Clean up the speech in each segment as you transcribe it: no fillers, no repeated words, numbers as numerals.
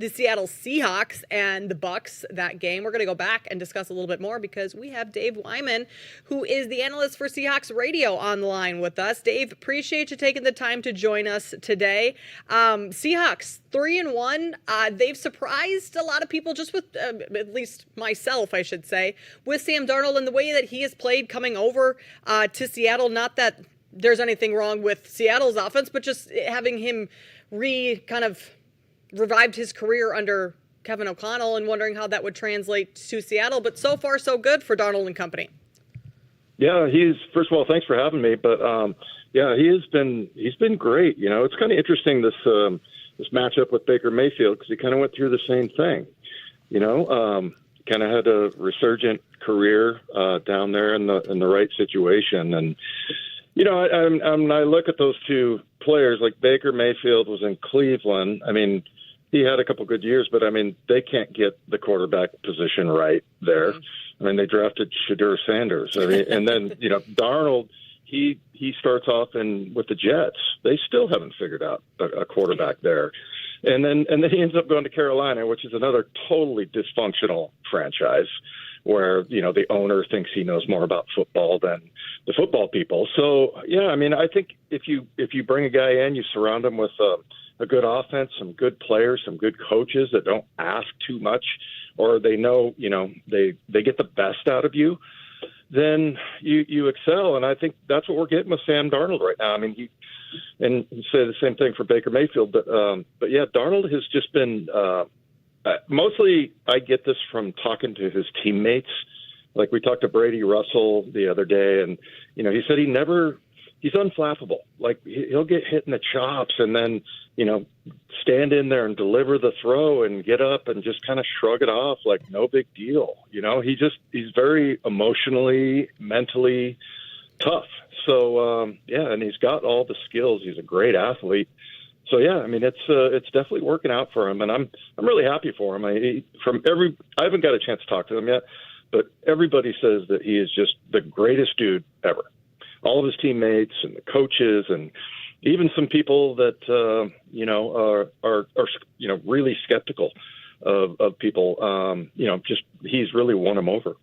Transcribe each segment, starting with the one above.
the Seattle Seahawks and the Bucs, that game. We're going to go back and discuss a little bit more because we have Dave Wyman, who is the analyst for Seahawks Radio, on the line with us. Dave, appreciate you taking the time to join us today. Seahawks 3-1. They've surprised a lot of people, just with at least myself, I should say, with Sam Darnold and the way that he has played coming over to Seattle. Not that there's anything wrong with Seattle's offense, but just having him revived his career under Kevin O'Connell and wondering how that would translate to Seattle. But so far, so good for Darnold and company. Yeah, first of all, thanks for having me. But he's been great. You know, it's kind of interesting this matchup with Baker Mayfield because he kind of went through the same thing. You know, kind of had a resurgent career down there in the right situation. And you know, I look at those two players. Like Baker Mayfield was in Cleveland. I mean, he had a couple good years, but I mean, they can't get the quarterback position right there. I mean, they drafted Shadur Sanders. I mean, and then, you know, Darnold, he starts off with the Jets. They still haven't figured out a quarterback there. And then he ends up going to Carolina, which is another totally dysfunctional franchise where, you know, the owner thinks he knows more about football than the football people. So, yeah, I mean, I think if you bring a guy in, you surround him with a good offense, some good players, some good coaches that don't ask too much, or they know, you know, they get the best out of you, then you excel. And I think that's what we're getting with Sam Darnold right now. I mean, you say the same thing for Baker Mayfield, but yeah, Darnold has just been mostly I get this from talking to his teammates. Like we talked to Brady Russell the other day, and, you know, he said he's unflappable. Like he'll get hit in the chops and then, you know, stand in there and deliver the throw and get up and just kind of shrug it off like no big deal. You know, he's very emotionally, mentally tough. So, and he's got all the skills. He's a great athlete. So, yeah, I mean, it's definitely working out for him, and I'm really happy for him. I haven't got a chance to talk to him yet, but everybody says that he is just the greatest dude ever. All of his teammates and the coaches and even some people that you know are you know really skeptical of people. You know, just he's really won them over.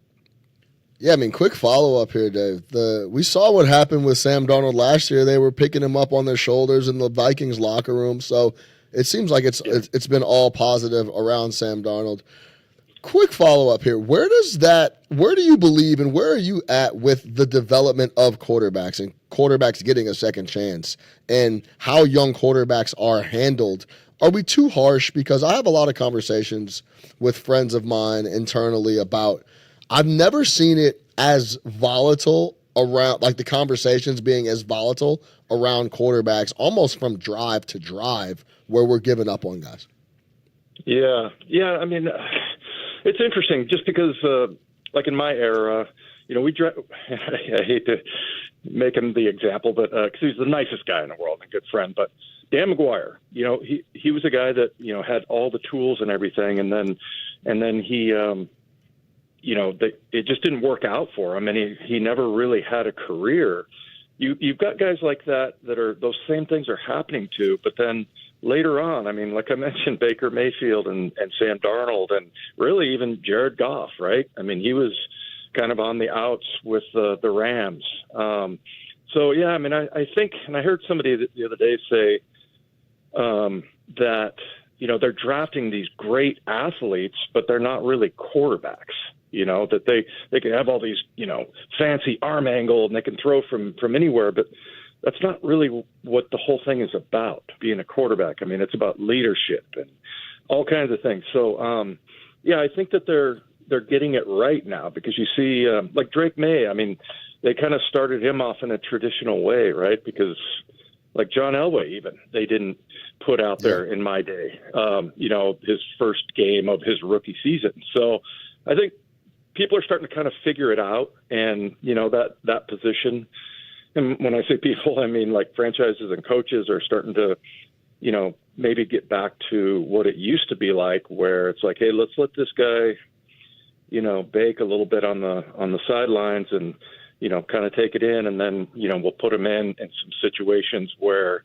Yeah, I mean, quick follow-up here, Dave. We saw what happened with Sam Darnold last year. They were picking him up on their shoulders in the Vikings locker room. So it seems like it's been all positive around Sam Darnold. Quick follow-up here. Where do you believe and where are you at with the development of quarterbacks and quarterbacks getting a second chance and how young quarterbacks are handled? Are we too harsh? Because I have a lot of conversations with friends of mine internally about I've never seen it as volatile around, like the conversations being as volatile around quarterbacks, almost from drive to drive, where we're giving up on guys. Yeah. I mean, it's interesting just because, like in my era, you know, I hate to make him the example, but because he's the nicest guy in the world and a good friend, but Dan McGuire, you know, he was a guy that, you know, had all the tools and everything, and then he. You know, it just didn't work out for him, and he never really had a career. You've got guys like that are those same things are happening to, but then later on, I mean, like I mentioned, Baker Mayfield and Sam Darnold, and really even Jared Goff, right? I mean, he was kind of on the outs with the Rams. So, yeah, I mean, I think, and I heard somebody the other day say that, you know, they're drafting these great athletes, but they're not really quarterbacks. You know, that they can have all these, you know, fancy arm angle and they can throw from anywhere, but that's not really what the whole thing is about, being a quarterback. I mean, it's about leadership and all kinds of things. So, I think that they're getting it right now because you see, like Drake May, I mean, they kind of started him off in a traditional way, right? Because like John Elway, even, they didn't put out there in my day, you know, his first game of his rookie season. So I think people are starting to kind of figure it out, and, you know, that position. And when I say people, I mean like franchises and coaches are starting to, you know, maybe get back to what it used to be like, where it's like, hey, let's let this guy, you know, bake a little bit on the sidelines and, you know, kind of take it in, and then, you know, we'll put him in some situations where,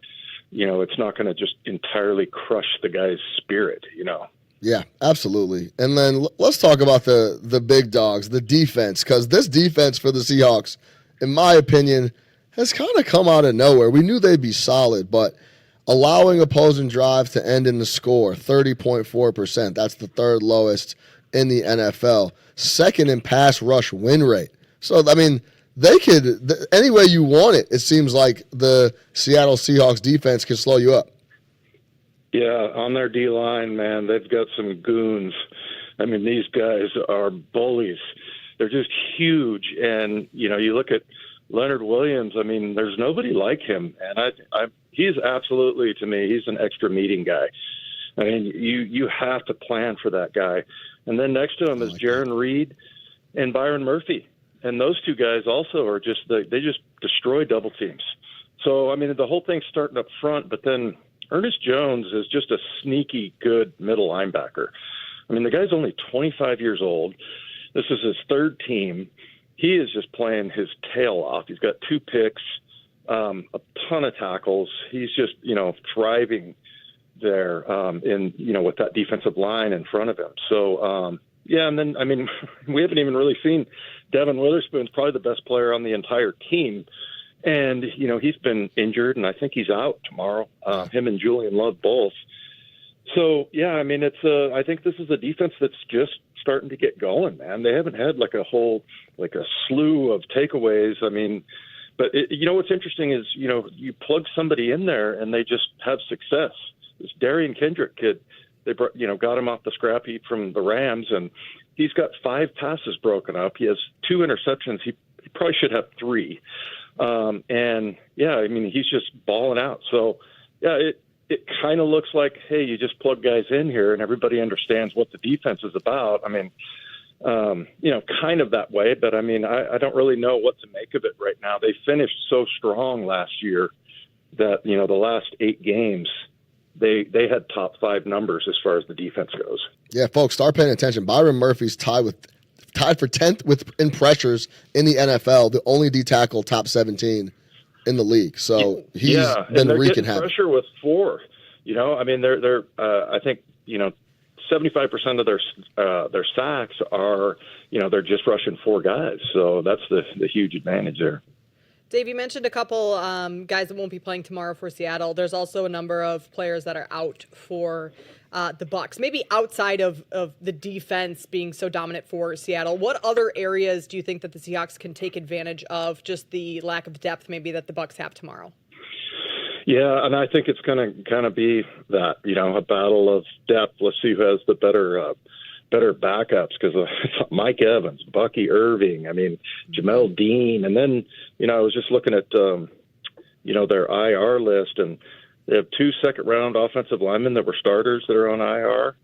you know, it's not going to just entirely crush the guy's spirit, you know. Yeah, absolutely. And then let's talk about the big dogs, the defense, because this defense for the Seahawks, in my opinion, has kind of come out of nowhere. We knew they'd be solid, but allowing opposing drive to end in the score, 30.4%. That's the third lowest in the NFL. Second in pass rush win rate. So, I mean, they could, any way you want it, it seems like the Seattle Seahawks defense can slow you up. Yeah, on their D-line, man, they've got some goons. I mean, these guys are bullies. They're just huge. And, you know, you look at Leonard Williams, I mean, there's nobody like him. And he's absolutely, to me, he's an extra meeting guy. I mean, you have to plan for that guy. And then next to him is Jaron Reed and Byron Murphy. And those two guys also are just, they just destroy double teams. So, I mean, the whole thing's starting up front, but then Ernest Jones is just a sneaky good middle linebacker. I mean, the guy's only 25 years old. This is his third team. He is just playing his tail off. He's got 2 picks, a ton of tackles. He's just, you know, thriving there in, you know, with that defensive line in front of him. So, yeah, and then, I mean, we haven't even really seen Devin Witherspoon's probably the best player on the entire team. And, you know, he's been injured, and I think he's out tomorrow, him and Julian Love both. So, yeah, I mean, I think this is a defense that's just starting to get going, man. They haven't had like a slew of takeaways. I mean, but, you know, what's interesting is, you know, you plug somebody in there and they just have success. This Darian Kendrick kid, they brought, you know, got him off the scrap heap from the Rams, and he's got 5 passes broken up. He has 2 interceptions. He probably should have 3. And yeah, I mean, he's just balling out. So yeah, it kind of looks like, hey, you just plug guys in here and everybody understands what the defense is about. I mean, you know, kind of that way, but I mean, I don't really know what to make of it right now. They finished so strong last year that, you know, the last 8 games, they had top 5 numbers as far as the defense goes. Yeah, folks, start paying attention. Byron Murphy's tied for 10th in pressures in the NFL, the only D tackle top 17 in the league. So he's been wreaking havoc. Pressure with 4. You know, I mean, they're I think, you know, 75% of their sacks are, you know, they're just rushing 4 guys. So that's the huge advantage there. Dave, you mentioned a couple guys that won't be playing tomorrow for Seattle. There's also a number of players that are out for the Bucs, maybe outside of the defense being so dominant for Seattle. What other areas do you think that the Seahawks can take advantage of, just the lack of depth maybe that the Bucs have tomorrow? Yeah, and I think it's going to kind of be that, you know, a battle of depth. Let's see who has the better backups, because Mike Evans, Bucky Irving, I mean, Jamel Dean. And then, you know, I was just looking at, you know, their IR list, and they have 2 second-round offensive linemen that were starters that are on IR.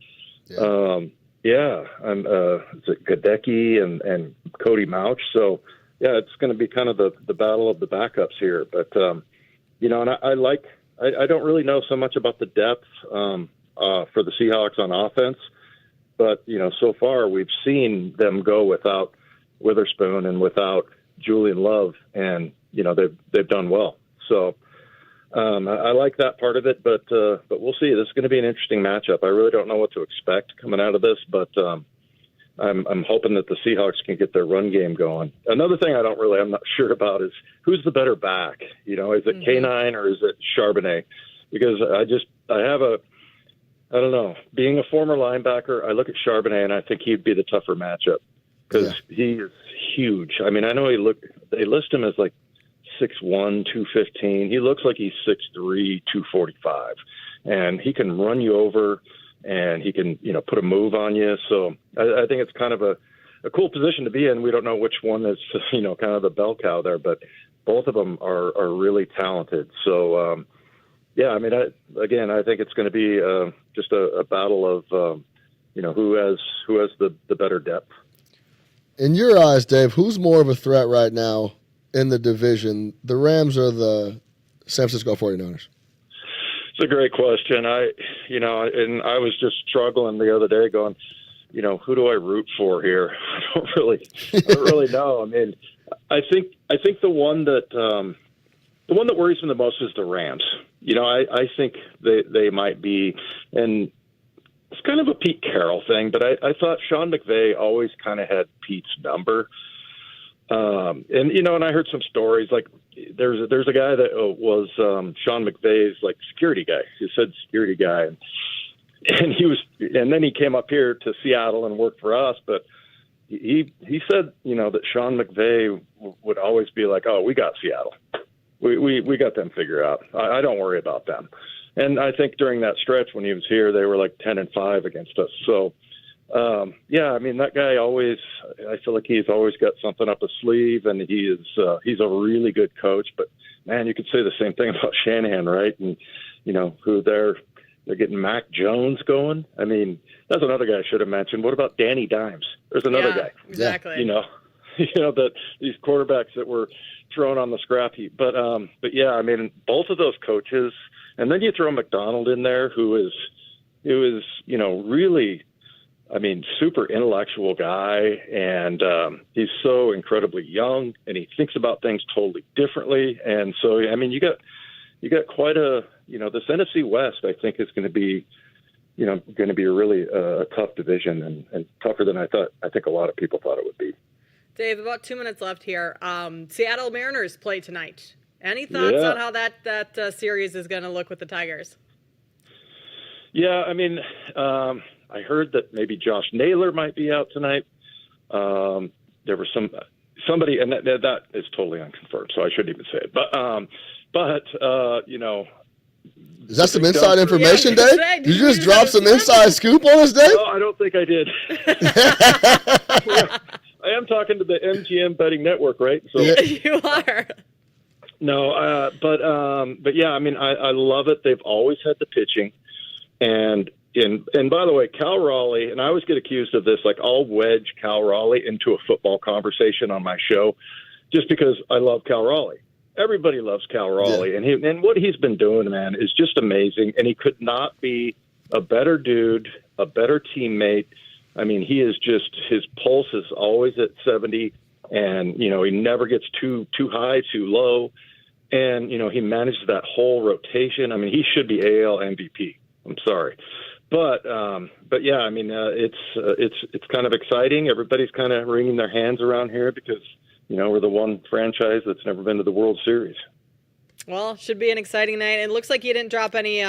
Yeah. Is it Gadecki and Cody Mouch? So, yeah, it's going to be kind of the battle of the backups here. But, you know, and I don't really know so much about the depth for the Seahawks on offense. But, you know, so far we've seen them go without Witherspoon and without Julian Love, and, you know, they've done well. So I like that part of it, but we'll see. This is going to be an interesting matchup. I really don't know what to expect coming out of this, but I'm hoping that the Seahawks can get their run game going. Another thing I'm not sure about is who's the better back. You know, is it K9 or is it Charbonnet? Because I don't know. Being a former linebacker, I look at Charbonnet and I think he'd be the tougher matchup because he is huge. I mean, I know they list him as like 6'1", 215. He looks like he's 6'3", 245, and he can run you over, and he can, you know, put a move on you. So I think it's kind of a cool position to be in. We don't know which one is, you know, kind of the bell cow there, but both of them are really talented. So, yeah, I mean, I think it's going to be just a battle of, you know, who has the better depth. In your eyes, Dave, who's more of a threat right now in the division, the Rams or the San Francisco 49ers? It's a great question. I was just struggling the other day going, you know, who do I root for here? I don't really know. I mean, I think the one that worries me the most is the Rams. You know, I think they might be, and it's kind of a Pete Carroll thing, but I thought Sean McVay always kind of had Pete's number. And I heard some stories like there's a guy that was Sean McVay's like security guy. He said security guy, and then he came up here to Seattle and worked for us. But he said that Sean McVay would always be like, oh, we got Seattle, we got them figured out. I don't worry about them. And I think during that stretch when he was here, they were like 10-5 against us. So. That guy I feel like he's always got something up his sleeve, and he's a really good coach. But man, you could say the same thing about Shanahan, right? And who they're getting Mac Jones going. I mean, that's another guy I should have mentioned. What about Danny Dimes? There's another guy. Exactly. That these quarterbacks that were thrown on the scrap heap. But yeah, I mean, both of those coaches, and then you throw McDonald in there, who is really. I mean, super intellectual guy, and he's so incredibly young, and he thinks about things totally differently. And so, I mean, you got quite a this NFC West. I think is going to be a really tough division and tougher than I think a lot of people thought it would be. Dave, about 2 minutes left here. Seattle Mariners play tonight. Any thoughts on how that series is going to look with the Tigers? Yeah, I mean. I heard that maybe Josh Naylor might be out tonight. There was somebody, and that is totally unconfirmed, so I shouldn't even say it. But is that some inside information, Dave? Did you just drop some inside scoop on us, Dave? No, I don't think I did. I am talking to the MGM Betting Network, right? So you are. No, but yeah, I mean, I love it. They've always had the pitching, and by the way, Cal Raleigh, and I always get accused of this, like I'll wedge Cal Raleigh into a football conversation on my show just because I love Cal Raleigh. Everybody loves Cal Raleigh, and what he's been doing, man, is just amazing, and he could not be a better dude, a better teammate. I mean, he is just, his pulse is always at 70, and, he never gets too high, too low, and, he manages that whole rotation. I mean, he should be AL MVP. I'm sorry. But yeah, I mean, it's kind of exciting. Everybody's kind of wringing their hands around here because, we're the one franchise that's never been to the World Series. Well, should be an exciting night. It looks like you didn't drop any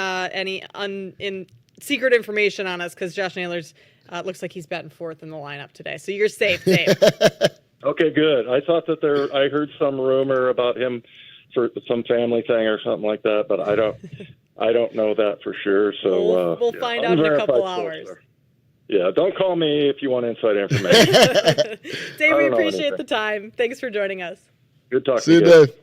secret information on us because Josh Naylor's looks like he's batting fourth in the lineup today. So you're safe, Dave. Okay, good. I thought that I heard some rumor about him for some family thing or something like that, but I don't know that for sure. So we'll find out in a couple hours. Yeah, don't call me if you want inside information. Dave, we appreciate the time. Thanks for joining us. Good talking to you. See you, Dave.